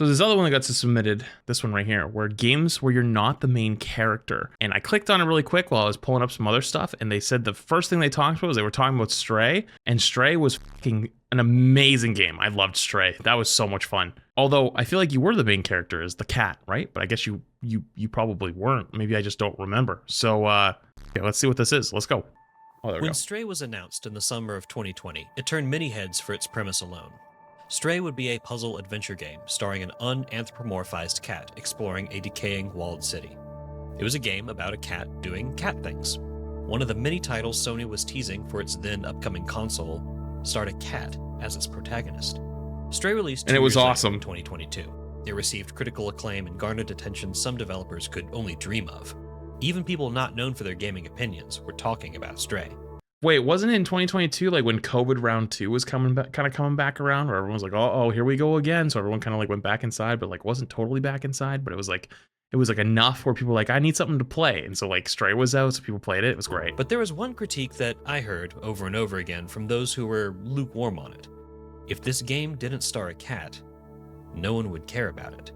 So there's other one that got submitted, this one right here, where games where you're not the main character. And I clicked on it really quick while I was pulling up some other stuff, and they said the first thing they talked about was they were talking about Stray, and Stray was fucking an amazing game. I loved Stray. That was so much fun. Although I feel like you were the main character as the cat, right? But I guess you probably weren't. Maybe I just don't remember. So okay, let's see what this is. Let's go. Oh, there we go. When Stray was announced in the summer of 2020, it turned many heads for its premise alone. Stray would be a puzzle adventure game starring an unanthropomorphized cat exploring a decaying walled city. It was a game about a cat doing cat things. One of the many titles Sony was teasing for its then upcoming console starred a cat as its protagonist. Stray released and it was 2 years later awesome in 2022. It received critical acclaim and garnered attention some developers could only dream of. Even people not known for their gaming opinions were talking about Stray. Wait, wasn't it in 2022, like when COVID round 2 was coming back around, where everyone was like, oh, here we go again. So everyone kind of like went back inside, but like wasn't totally back inside, but it was like enough where people were like, I need something to play. And so like Stray was out, so people played it. It was great. But there was one critique that I heard over and over again from those who were lukewarm on it. If this game didn't star a cat, no one would care about it.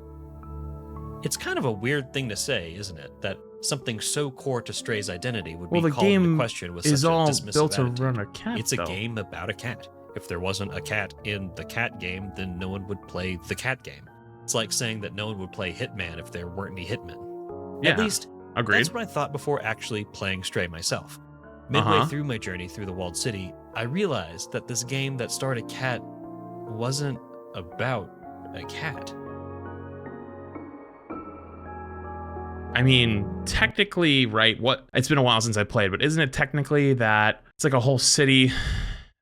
It's kind of a weird thing to say, isn't it? That something so core to Stray's identity would be called into question with such a dismissive built attitude. around a cat. It's a game about a cat. If there wasn't a cat in the cat game, then no one would play the cat game. It's like saying that no one would play Hitman if there weren't any hitmen. Yeah, At least, agreed. That's what I thought before actually playing Stray myself. Midway through my journey through the walled city, I realized that this game that starred a cat wasn't about a cat. I mean, technically, right, it's been a while since I played, but isn't it technically that it's like a whole city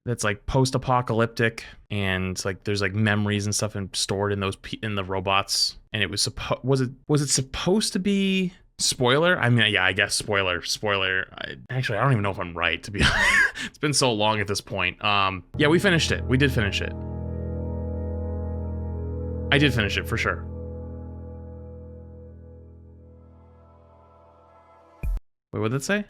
that's like post-apocalyptic, and like there's like memories and stuff stored in the robots, and it was it supposed to be spoiler? I mean, yeah, I guess spoiler. I don't even know if I'm right, to be honest. It's been so long at this point. Yeah, we finished it. We did finish it. I did finish it for sure. Wait, what did it say?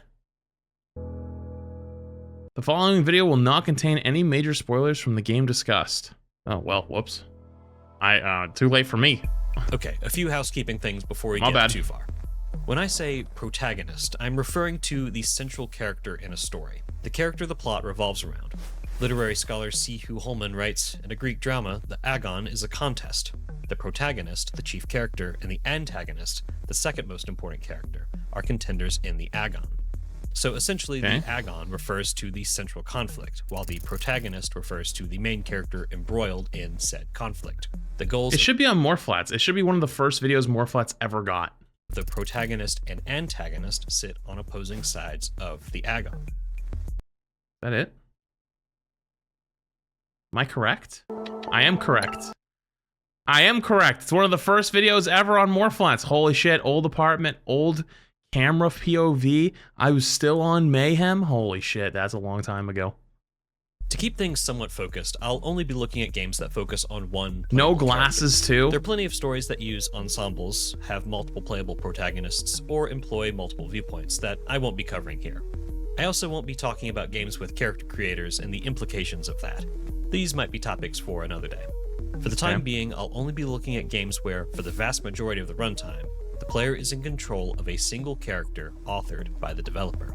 The following video will not contain any major spoilers from the game discussed. Oh, well, whoops. Too late for me. Okay, a few housekeeping things before we My get bad. too far. When I say protagonist, I'm referring to the central character in a story, the character the plot revolves around. Literary scholar C. Hugh Holman writes, in a Greek drama, the agon is a contest. The protagonist, the chief character, and the antagonist, the second most important character, are contenders in the agon. So essentially, Okay. The agon refers to the central conflict, while the protagonist refers to the main character embroiled in said conflict. The goals It should be on Morphflats. It should be one of the first videos Morphflats ever got. of the protagonist and antagonist sit on opposing sides of the agon. Is that it? Am I correct? I am correct. I am correct. It's one of the first videos ever on Morphflats. Holy shit, old apartment, old camera POV. I was still on Mayhem. Holy shit, that's a long time ago. To keep things somewhat focused, I'll only be looking at games that focus on one No playable glasses character. too. There are plenty of stories that use ensembles, have multiple playable protagonists, or employ multiple viewpoints that I won't be covering here. I also won't be talking about games with character creators and the implications of that. These might be topics for another day. For the time being, I'll only be looking at games where, for the vast majority of the runtime, the player is in control of a single character authored by the developer.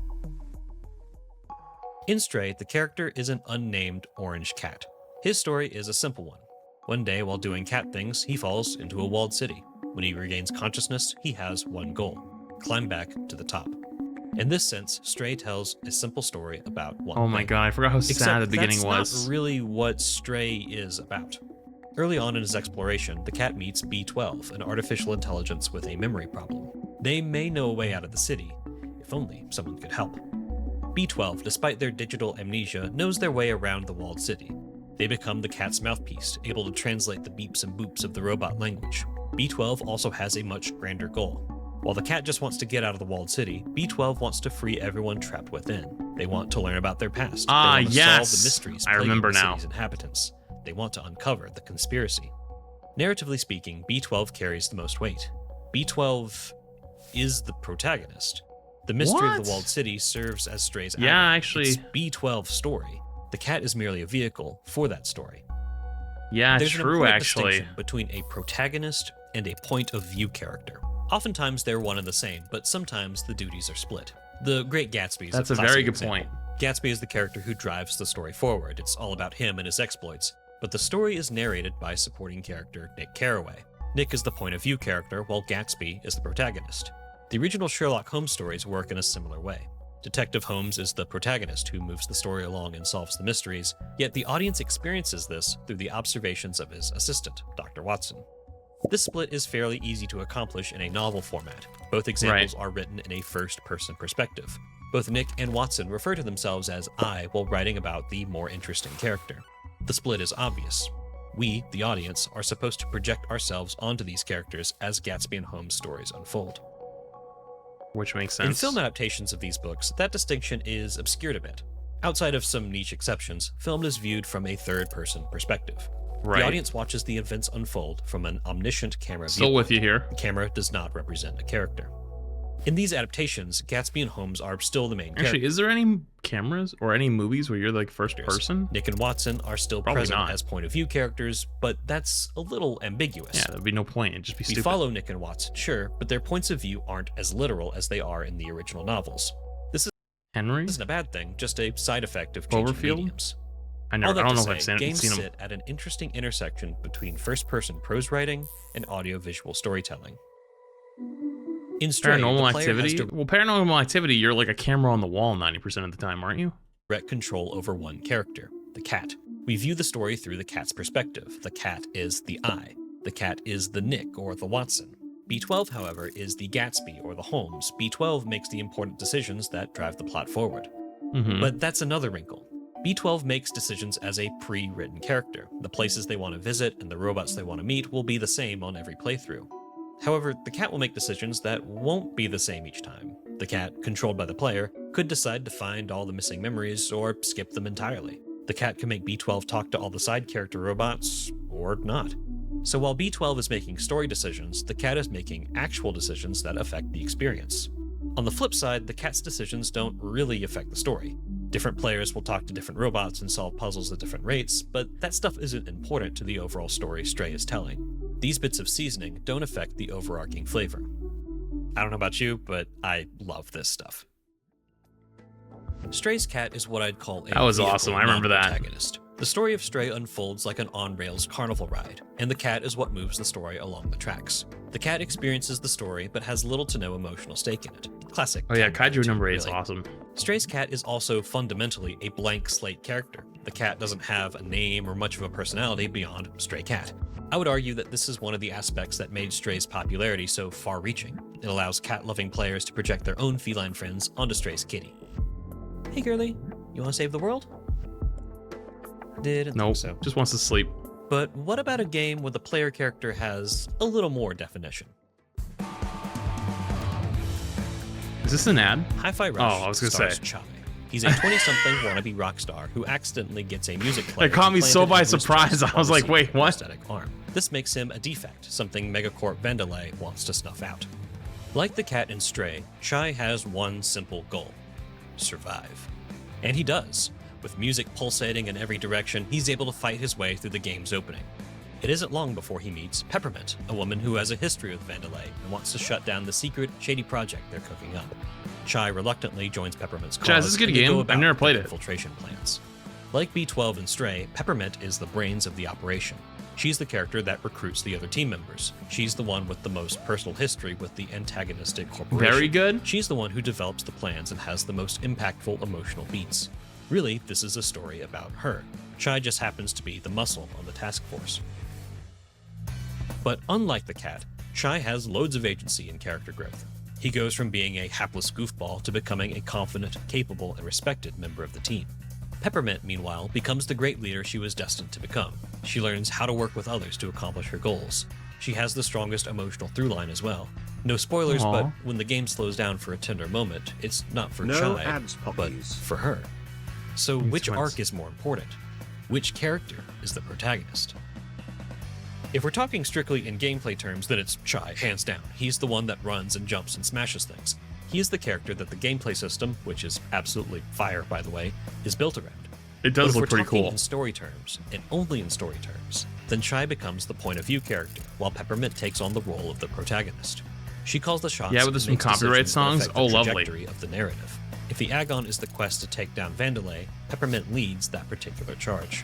In Stray, the character is an unnamed orange cat. His story is a simple one. One day, while doing cat things, he falls into a walled city. When he regains consciousness, he has one goal: climb back to the top. In this sense, Stray tells a simple story about one Oh my thing. god, I forgot how sad Except the beginning that's was. not really what Stray is about. Early on in his exploration, the cat meets B12, an artificial intelligence with a memory problem. They may know a way out of the city, if only someone could help. B12, despite their digital amnesia, knows their way around the walled city. They become the cat's mouthpiece, able to translate the beeps and boops of the robot language. B12 also has a much grander goal. While the cat just wants to get out of the walled city, B12 wants to free everyone trapped within. They want to learn about their past. They want to solve the mysteries I plaguing remember the now. city's inhabitants. They want to uncover the conspiracy. Narratively speaking, B12 carries the most weight. B12 is the protagonist. The mystery of What? the walled city serves as Stray's Yeah, ally. actually. It's B12's story. The cat is merely a vehicle for that story. Yeah, There's an true, important actually. distinction between a protagonist and a point of view character. Oftentimes they're one and the same, but sometimes the duties are split. The Great Gatsby is That's a classic very good example. point. Gatsby is the character who drives the story forward. It's all about him and his exploits. But the story is narrated by supporting character Nick Carraway. Nick is the point of view character, while Gatsby is the protagonist. The original Sherlock Holmes stories work in a similar way. Detective Holmes is the protagonist who moves the story along and solves the mysteries, yet the audience experiences this through the observations of his assistant, Dr. Watson. This split is fairly easy to accomplish in a novel format. Both examples are written in a first-person perspective. Both Nick and Watson refer to themselves as I while writing about the more interesting character. The split is obvious. We, the audience, are supposed to project ourselves onto these characters as Gatsby and Holmes' stories unfold. Which makes sense. In film adaptations of these books, that distinction is obscured a bit. Outside of some niche exceptions, film is viewed from a third-person perspective. Right. The audience watches the events unfold from an omniscient camera Still with you here. The camera does not represent a character. In these adaptations, Gatsby and Holmes are still the main characters. Actually, is there any cameras or any movies where you're like first person? Nick and Watson are still Probably present not. as point of view characters, but that's a little ambiguous. Yeah, there'd be no point. It'd just be We stupid. follow Nick and Watson, sure, but their points of view aren't as literal as they are in the original novels. This Henry? isn't a bad thing, just a side effect of changing Cloverfield? mediums. I All that don't to know if I've say, games seen them. sit at an interesting intersection between first-person prose writing and audio-visual storytelling. In Stray, the Paranormal player has Activity? Well, Paranormal Activity, you're like a camera on the wall 90% of the time, aren't you? direct control over one character, the cat. We view the story through the cat's perspective. The cat is the I. The cat is the Nick or the Watson. B12, however, is the Gatsby or the Holmes. B12 makes the important decisions that drive the plot forward. Mm-hmm. But that's another wrinkle. B12 makes decisions as a pre-written character. The places they want to visit and the robots they want to meet will be the same on every playthrough. However, the cat will make decisions that won't be the same each time. The cat, controlled by the player, could decide to find all the missing memories or skip them entirely. The cat can make B12 talk to all the side character robots, or not. So while B12 is making story decisions, the cat is making actual decisions that affect the experience. On the flip side, the cat's decisions don't really affect the story. Different players will talk to different robots and solve puzzles at different rates, but that stuff isn't important to the overall story Stray is telling. These bits of seasoning don't affect the overarching flavor. I don't know about you, but I love this stuff. Stray's cat is what I'd call a That was awesome. I remember that. protagonist. The story of Stray unfolds like an on-rails carnival ride, and the cat is what moves the story along the tracks. The cat experiences the story, but has little to no emotional stake in it. Classic. Oh yeah, cat Kaiju attitude, number 8 is really. awesome. Stray's cat is also fundamentally a blank slate character. The cat doesn't have a name or much of a personality beyond Stray Cat. I would argue that this is one of the aspects that made Stray's popularity so far-reaching. It allows cat-loving players to project their own feline friends onto Stray's kitty. Hey girly, you want to save the world? Didn't Nope, think so. just wants to sleep. But what about a game where the player character has a little more definition? Is this an ad? Hi-Fi Rush Oh, I was gonna stars say. Chai. He's a 20-something wannabe rock star who accidentally gets a music player. It caught me so implanted by in his surprise. chest I was while like, wait, receiving a what? prosthetic arm. This makes him a defect, something Megacorp Vandelay wants to snuff out. Like the cat in Stray, Chai has one simple goal: survive. And he does. With music pulsating in every direction, he's able to fight his way through the game's opening. It isn't long before he meets Peppermint, a woman who has a history with Vandelay and wants to shut down the secret, shady project they're cooking up. Chai reluctantly joins Peppermint's cause. Chaz, this is a good and they game. go I've about never played their it. infiltration plans. Like B12 and Stray, Peppermint is the brains of the operation. She's the character that recruits the other team members. She's the one with the most personal history with the antagonistic corporation. Very good. She's the one who develops the plans and has the most impactful emotional beats. Really, this is a story about her. Chai just happens to be the muscle on the task force. But unlike the cat, Chai has loads of agency and character growth. He goes from being a hapless goofball to becoming a confident, capable, and respected member of the team. Peppermint, meanwhile, becomes the great leader she was destined to become. She learns how to work with others to accomplish her goals. She has the strongest emotional through line as well. No spoilers, Aw. but when the game slows down for a tender moment, it's not for No Chai, ads, but puppies. for her. So Makes which sense. arc is more important? Which character is the protagonist? If we're talking strictly in gameplay terms, then it's Chai, hands down. He's the one that runs and jumps and smashes things. He is the character that the gameplay system, which is absolutely fire, by the way, is built around. It But does if look we're pretty talking cool. in story terms, and only in story terms, then Chai becomes the point of view character, while Peppermint takes on the role of the protagonist. She calls the shots. Yeah, with some copyright songs. The lovely. Trajectory of the narrative. If the agon is the quest to take down Vandelay, Peppermint leads that particular charge.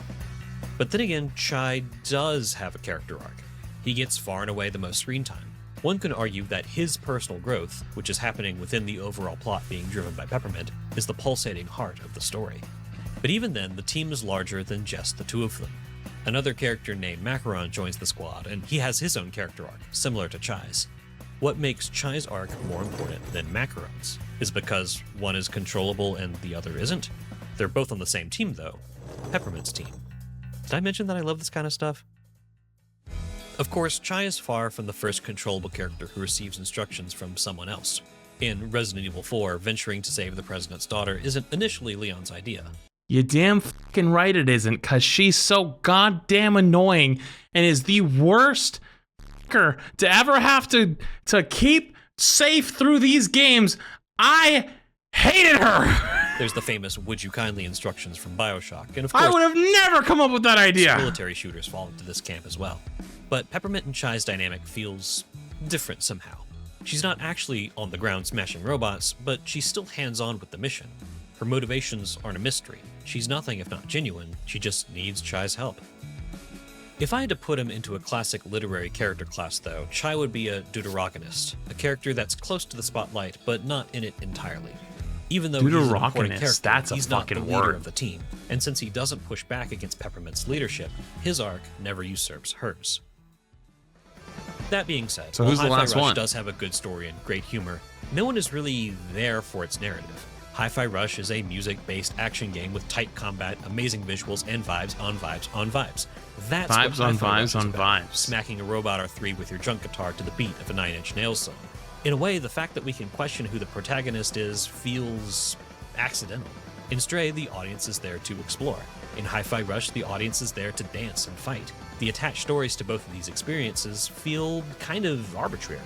But then again, Chai does have a character arc. He gets far and away the most screen time. One could argue that his personal growth, which is happening within the overall plot being driven by Peppermint, is the pulsating heart of the story. But even then, the team is larger than just the two of them. Another character named Macaron joins the squad, and he has his own character arc, similar to Chai's. What makes Chai's arc more important than Macaron's is because one is controllable and the other isn't. They're both on the same team, though. Peppermint's team. Did I mention that I love this kind of stuff? Of course, Chai is far from the first controllable character who receives instructions from someone else. In Resident Evil 4, venturing to save the president's daughter isn't initially Leon's idea. You damn fucking right it isn't, cause she's so goddamn annoying and is the worst fucker to ever have to keep safe through these games. I hated her. There's the famous "Would you kindly" instructions from BioShock, and of course, I would have never come up with that idea. Military shooters fall into this camp as well. But Peppermint and Chai's dynamic feels different somehow. She's not actually on the ground smashing robots, but she's still hands-on with the mission. Her motivations aren't a mystery. She's nothing if not genuine, she just needs Chai's help. If I had to put him into a classic literary character class, though, Chai would be a deuteragonist, a character that's close to the spotlight, but not in it entirely. Even though he's an important character, that's a he's not the fucking leader word of the team, and since he doesn't push back against Peppermint's leadership, his arc never usurps hers. That being said, so while who's the Hi-Fi last Rush one? does have a good story and great humor, no one is really there for its narrative. Hi-Fi Rush is a music-based action game with tight combat, amazing visuals, and vibes on vibes on vibes. That's vibes what on Hi-Fi Rush vibes is on about, vibes. smacking a robot or three with your junk guitar to the beat of a Nine Inch Nails song. In a way, the fact that we can question who the protagonist is feels accidental. In Stray, the audience is there to explore. In Hi-Fi Rush, the audience is there to dance and fight. The attached stories to both of these experiences feel kind of arbitrary.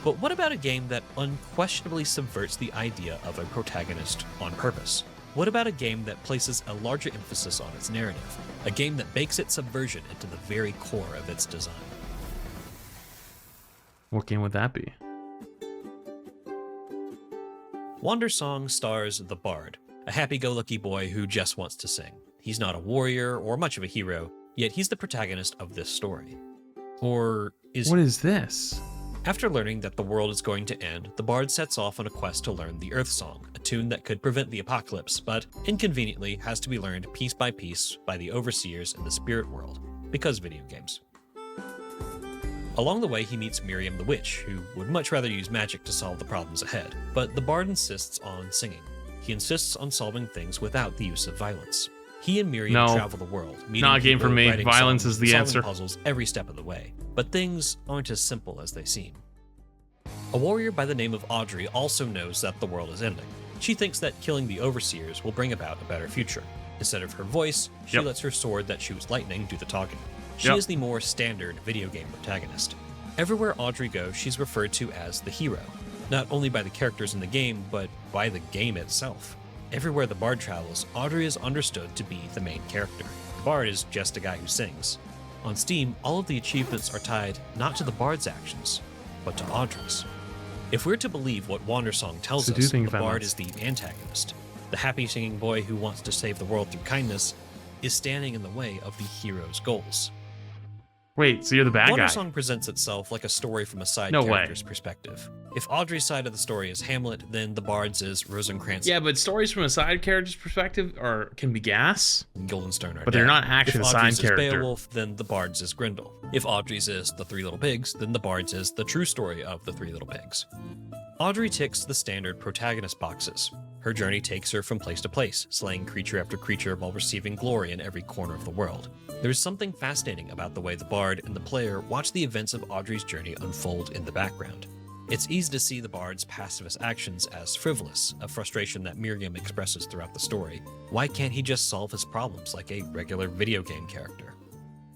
But what about a game that unquestionably subverts the idea of a protagonist on purpose? What about a game that places a larger emphasis on its narrative? A game that bakes its subversion into the very core of its design? What game would that be? Wandersong stars the Bard, a happy-go-lucky boy who just wants to sing. He's not a warrior or much of a hero, yet he's the protagonist of this story. Or is What is this? After learning that the world is going to end, the Bard sets off on a quest to learn the Earth Song, a tune that could prevent the apocalypse, but inconveniently has to be learned piece by piece by the overseers in the spirit world, because video games. Along the way, he meets Miriam the Witch, who would much rather use magic to solve the problems ahead, but the Bard insists on singing. He insists on solving things without the use of violence. He and Miriam travel the world, meeting not a game people, for me. writing Violence songs, is the solving answer. puzzles every step of the way. But things aren't as simple as they seem. A warrior by the name of Audrey also knows that the world is ending. She thinks that killing the overseers will bring about a better future. Instead of her voice, she lets her sword that shoots lightning do the talking. She is the more standard video game protagonist. Everywhere Audrey goes, she's referred to as the hero, not only by the characters in the game, but by the game itself. Everywhere the Bard travels, Audrey is understood to be the main character. The Bard is just a guy who sings. On Steam, all of the achievements are tied not to the Bard's actions, but to Audrey's. If we're to believe what Wandersong tells us, the Bard is the antagonist. The happy singing boy who wants to save the world through kindness is standing in the way of the hero's goals. Wait, so you're the bad guy? Wandersong presents itself like a story from a side character's perspective. If Audrey's side of the story is Hamlet, then the Bard's is Rosencrantz. Yeah, but stories from a side character's perspective can be gas. And Guildenstern are but dead. they're not actually the side character. If Audrey's is Beowulf, then the Bard's is Grendel. If Audrey's is the Three Little Pigs, then the Bard's is the true story of the Three Little Pigs. Audrey ticks the standard protagonist boxes. Her journey takes her from place to place, slaying creature after creature while receiving glory in every corner of the world. There's something fascinating about the way the Bard and the player watch the events of Audrey's journey unfold in the background. It's easy to see the Bard's pacifist actions as frivolous, a frustration that Miriam expresses throughout the story. Why can't he just solve his problems like a regular video game character?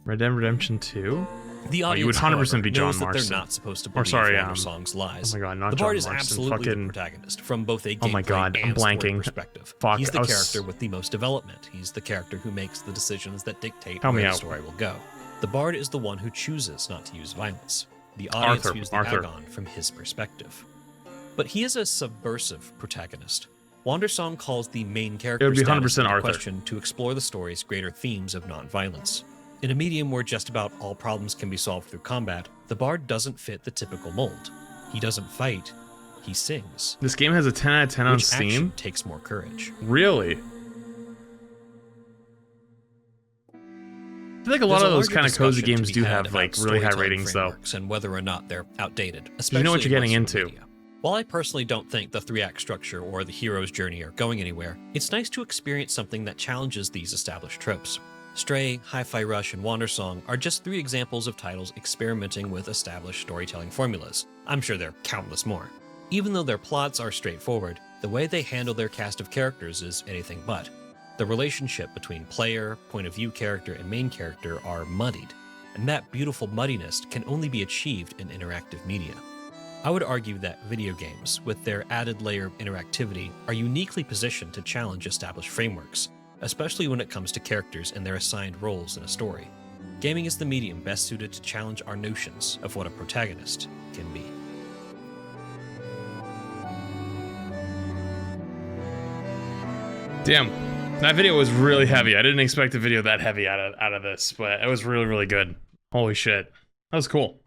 Red Dead Redemption 2? The audience, you would 100% however, be John knows that Marston. they're not supposed to believe Wandersong's lies. Oh my god, not the John Bard is Marston. absolutely the protagonist from both a gameplay my god, I'm and story blanking. perspective. Fuck, He's the character with the most development. He's the character who makes the decisions that dictate Help where me the out. story will go. The bard is the one who chooses not to use violence. The audience views the agon from his perspective. But he is a subversive protagonist. Wandersong calls the main character It would be 100% into Arthur. question to explore the story's greater themes of nonviolence. In a medium where just about all problems can be solved through combat, the bard doesn't fit the typical mold. He doesn't fight, he sings. This game has a 10 out of 10 on Which Steam? action takes more courage. Really? I feel like a lot of those kind of cozy games do have like really high ratings though. And whether or not they're outdated, especially You know what you're getting in into. media. While I personally don't think the 3-act structure or the hero's journey are going anywhere, it's nice to experience something that challenges these established tropes. Stray, Hi-Fi Rush, and Wandersong are just 3 examples of titles experimenting with established storytelling formulas. I'm sure there are countless more. Even though their plots are straightforward, the way they handle their cast of characters is anything but. The relationship between player, point of view character, and main character are muddied, and that beautiful muddiness can only be achieved in interactive media. I would argue that video games, with their added layer of interactivity, are uniquely positioned to challenge established frameworks, especially when it comes to characters and their assigned roles in a story. Gaming is the medium best suited to challenge our notions of what a protagonist can be. Damn, that video was really heavy. I didn't expect a video that heavy out of this, but it was really, really good. Holy shit. That was cool.